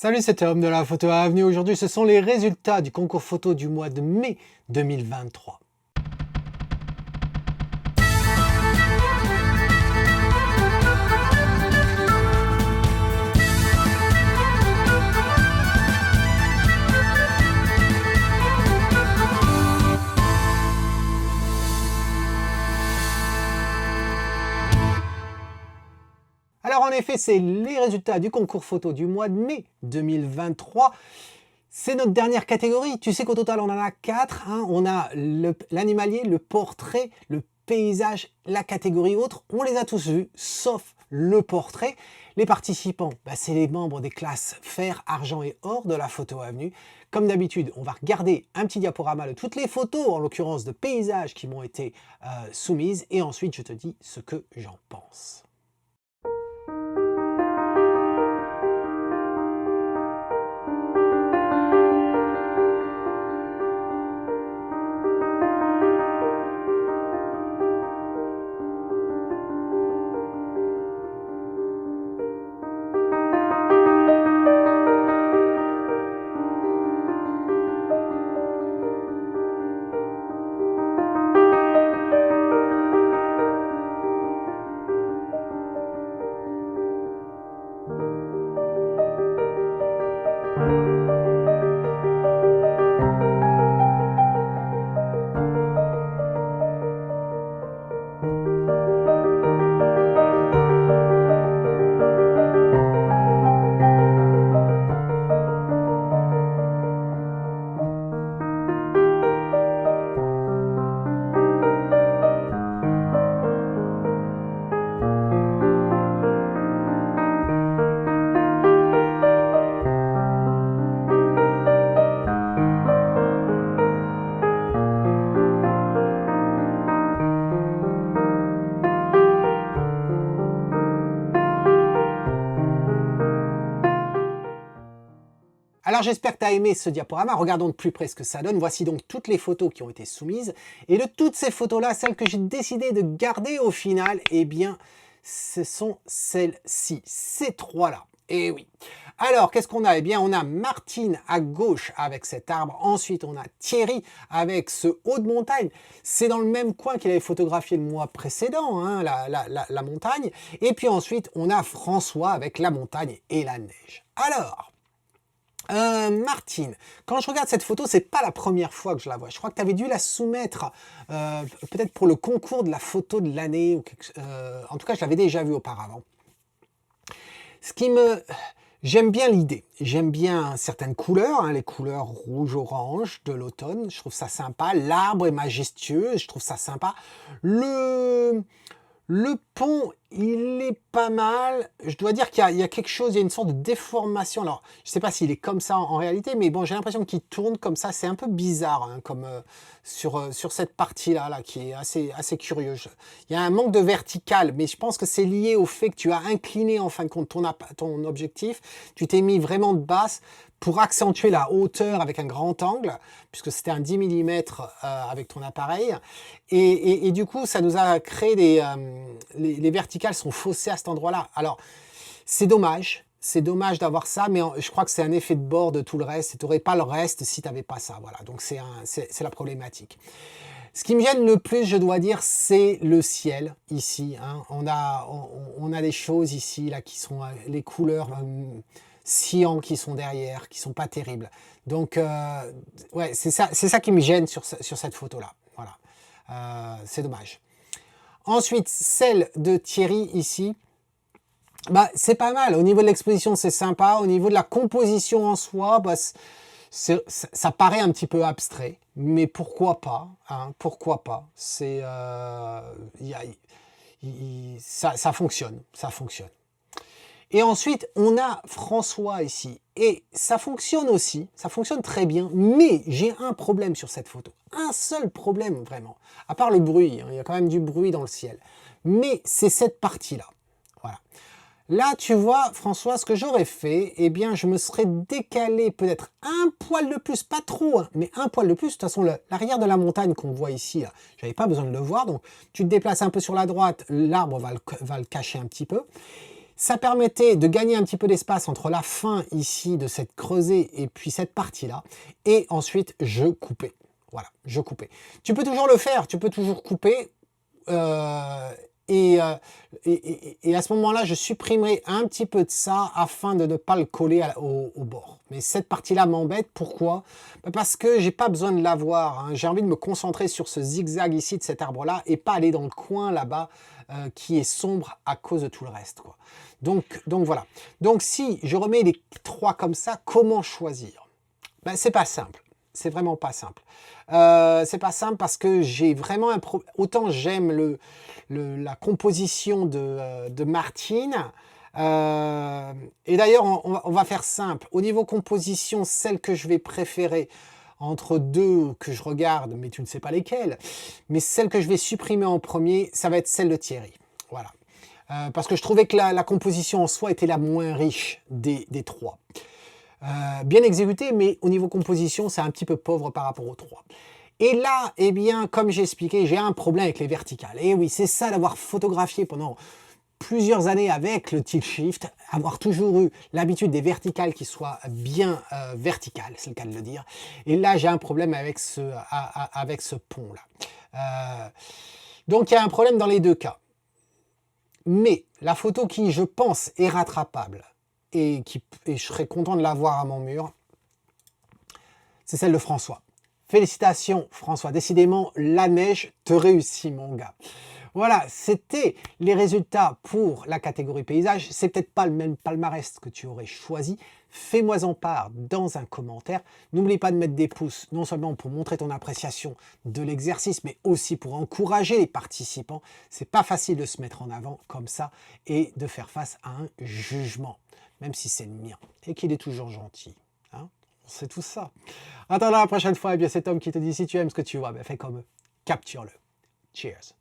Salut, c'est Tom de la Photo Avenue. Aujourd'hui, ce sont les résultats du concours photo du mois de mai 2023. Alors en effet, c'est les résultats du concours photo du mois de mai 2023. C'est notre dernière catégorie. Tu sais qu'au total, on en a 4. On a l'animalier, le portrait, le paysage, la catégorie autre. On les a tous vus, sauf le portrait. Les participants, c'est les membres des classes fer, argent et or de la Photo Avenue. Comme d'habitude, on va regarder un petit diaporama de toutes les photos, en l'occurrence de paysages qui m'ont été soumises. Et ensuite, je te dis ce que j'en pense. Alors j'espère que tu as aimé ce diaporama. Regardons de plus près ce que ça donne. Voici donc toutes les photos qui ont été soumises. Et de toutes ces photos-là, celles que j'ai décidé de garder au final, eh bien, ce sont celles-ci, ces trois-là. Et oui. Alors, qu'est-ce qu'on a? Eh bien, on a Martine à gauche avec cet arbre. Ensuite, on a Thierry avec ce haut de montagne. C'est dans le même coin qu'il avait photographié le mois précédent, la montagne. Et puis ensuite, on a François avec la montagne et la neige. Alors, Martine, quand je regarde cette photo, c'est pas la première fois que je la vois. Je crois que tu avais dû la soumettre peut-être pour le concours de la photo de l'année. En tout cas, je l'avais déjà vue auparavant. J'aime bien l'idée. J'aime bien certaines couleurs, les couleurs rouge-orange de l'automne. Je trouve ça sympa. L'arbre est majestueux. Je trouve ça sympa. Le pont, il est pas mal. Je dois dire qu'il y a quelque chose, il y a une sorte de déformation. Alors, je ne sais pas s'il est comme ça en réalité, mais bon, j'ai l'impression qu'il tourne comme ça. C'est un peu bizarre, comme sur cette partie-là, qui est assez curieuse. Il y a un manque de vertical, mais je pense que c'est lié au fait que tu as incliné en fin de compte ton objectif. Tu t'es mis vraiment de basse pour accentuer la hauteur avec un grand angle, puisque c'était un 10 mm avec ton appareil. Et du coup, ça nous a créé les verticales sont faussées à cet endroit-là. Alors, c'est dommage d'avoir ça, mais je crois que c'est un effet de bord de tout le reste. Tu n'aurais pas le reste si tu n'avais pas ça. Voilà, donc c'est la problématique. Ce qui me gêne le plus, je dois dire, c'est le ciel, ici. On a des choses ici, là, qui sont les couleurs cyan qui sont derrière, qui sont pas terribles. Donc, ouais, c'est ça qui me gêne sur cette photo-là. Voilà, c'est dommage. Ensuite, celle de Thierry, ici, c'est pas mal. Au niveau de l'exposition, c'est sympa. Au niveau de la composition en soi, ça paraît un petit peu abstrait, mais pourquoi pas, pourquoi pas. Ça fonctionne, ça fonctionne. Et ensuite, on a François ici. Et ça fonctionne aussi, ça fonctionne très bien, mais j'ai un problème sur cette photo. Un seul problème, vraiment. À part le bruit, il y a quand même du bruit dans le ciel. Mais c'est cette partie-là. Voilà. Là, tu vois, François, ce que j'aurais fait, eh bien, je me serais décalé peut-être un poil de plus, pas trop, mais un poil de plus. De toute façon, l'arrière de la montagne qu'on voit ici, j'avais pas besoin de le voir. Donc, tu te déplaces un peu sur la droite, l'arbre va le cacher un petit peu. Ça permettait de gagner un petit peu d'espace entre la fin ici de cette creusée et puis cette partie-là. Et ensuite, je coupais. Voilà, je coupais. Tu peux toujours le faire, tu peux toujours couper. euh, et, euh, et à ce moment-là, je supprimerai un petit peu de ça afin de ne pas le coller au bord. Mais cette partie-là m'embête. Pourquoi? Parce que j'ai pas besoin de la voir, hein. J'ai envie de me concentrer sur ce zigzag ici de cet arbre-là et pas aller dans le coin là-bas qui est sombre à cause de tout le reste, quoi. Donc voilà. Donc si je remets les trois comme ça, comment choisir? Ben, c'est pas simple. C'est vraiment pas simple. C'est pas simple parce que j'ai vraiment un problème. Autant j'aime la composition de Martine. Et d'ailleurs, on va faire simple. Au niveau composition, celle que je vais préférer entre deux que je regarde, mais tu ne sais pas lesquelles, mais celle que je vais supprimer en premier, ça va être celle de Thierry. Voilà. Parce que je trouvais que la composition en soi était la moins riche des trois. Bien exécuté, mais au niveau composition, c'est un petit peu pauvre par rapport aux trois. Et là, eh bien, comme j'ai expliqué, j'ai un problème avec les verticales. Et oui, c'est ça d'avoir photographié pendant plusieurs années avec le tilt shift, avoir toujours eu l'habitude des verticales qui soient bien verticales, c'est le cas de le dire. Et là, j'ai un problème avec ce pont-là. Donc, il y a un problème dans les deux cas. Mais la photo qui, je pense, est rattrapable, et je serais content de la voir à mon mur, c'est celle de François. Félicitations François, décidément la neige te réussit mon gars. Voilà, c'était les résultats pour la catégorie paysage. C'est peut-être pas le même palmarès que tu aurais choisi. Fais-moi en part dans un commentaire. N'oublie pas de mettre des pouces, non seulement pour montrer ton appréciation de l'exercice, mais aussi pour encourager les participants. C'est pas facile de se mettre en avant comme ça et de faire face à un jugement, même si c'est le mien et qu'il est toujours gentil. Hein, c'est tout ça. Attends la prochaine fois, eh bien c'est Tom qui te dit si tu aimes ce que tu vois, ben fais comme eux. Capture-le. Cheers.